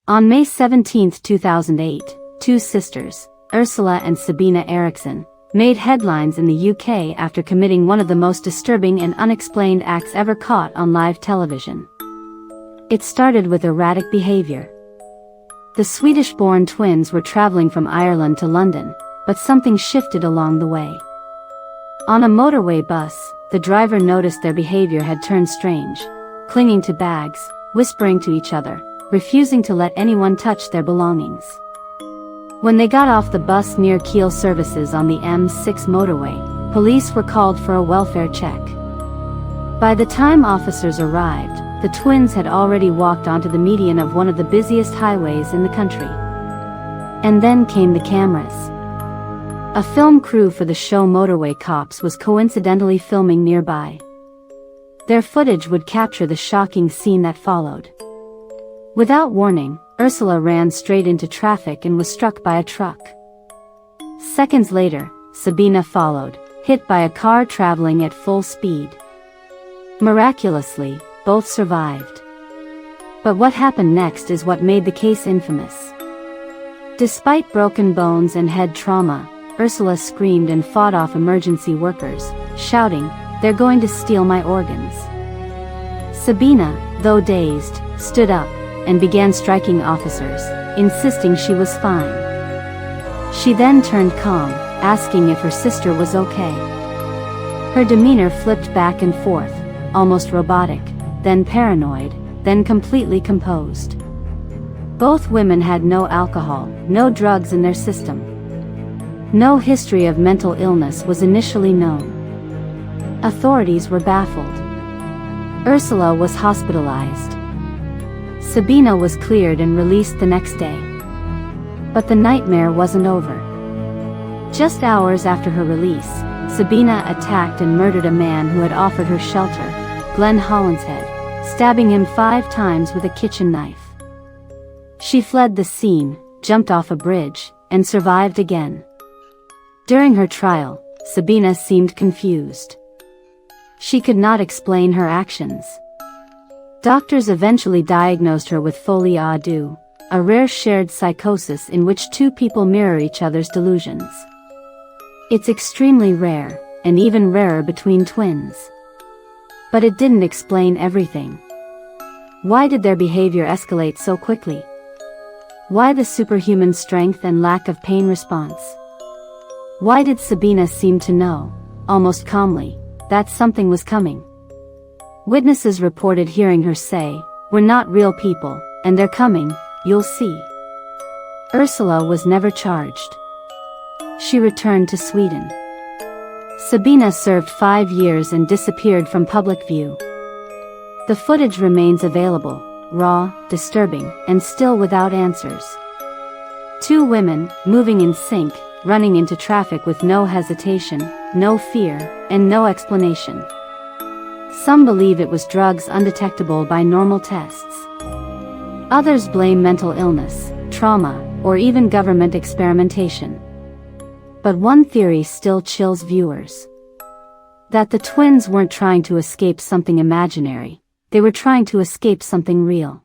On May 17, 2008, two sisters, Ursula and Sabina Eriksson, made headlines in the UK after committing one of the most disturbing and unexplained acts ever caught on live television. It started with erratic behavior. The Swedish-born twins were traveling from Ireland to London, but something shifted along the way. On a motorway bus, the driver noticed their behavior had turned strange, clinging to bags, whispering to each other, refusing to let anyone touch their belongings. When they got off the bus near Kiel services on the M6 motorway, police were called for a welfare check. By the time officers arrived, the twins had already walked onto the median of one of the busiest highways in the country. And then came the cameras. A film crew for the show Motorway Cops was coincidentally filming nearby. Their footage would capture the shocking scene that followed. Without warning, Ursula ran straight into traffic and was struck by a truck. Seconds later, Sabina followed, hit by a car traveling at full speed. Miraculously, both survived. But what happened next is what made the case infamous. Despite broken bones and head trauma, Ursula screamed and fought off emergency workers, shouting, "They're going to steal my organs." Sabina, though dazed, stood up and began striking officers, insisting she was fine. She then turned calm, asking if her sister was okay. Her demeanor flipped back and forth, almost robotic, then paranoid, then completely composed. Both women had no alcohol, no drugs in their system. No history of mental illness was initially known. Authorities were baffled. Ursula was hospitalized. Sabina was cleared and released the next day. But the nightmare wasn't over. Just hours after her release, Sabina attacked and murdered a man who had offered her shelter, Glenn Hollinshead, stabbing him 5 times with a kitchen knife. She fled the scene, jumped off a bridge, and survived again. During her trial, Sabina seemed confused. She could not explain her actions. Doctors eventually diagnosed her with folie à deux, a rare shared psychosis in which two people mirror each other's delusions. It's extremely rare, and even rarer between twins. But it didn't explain everything. Why did their behavior escalate so quickly? Why the superhuman strength and lack of pain response? Why did Sabina seem to know, almost calmly, that something was coming? Witnesses reported hearing her say, "We're not real people, and they're coming, you'll see." Ursula was never charged. She returned to Sweden. Sabina served 5 years and disappeared from public view. The footage remains available, raw, disturbing, and still without answers. Two women, moving in sync, running into traffic with no hesitation, no fear, and no explanation. Some believe it was drugs undetectable by normal tests. Others blame mental illness, trauma, or even government experimentation. But one theory still chills viewers. That the twins weren't trying to escape something imaginary, they were trying to escape something real.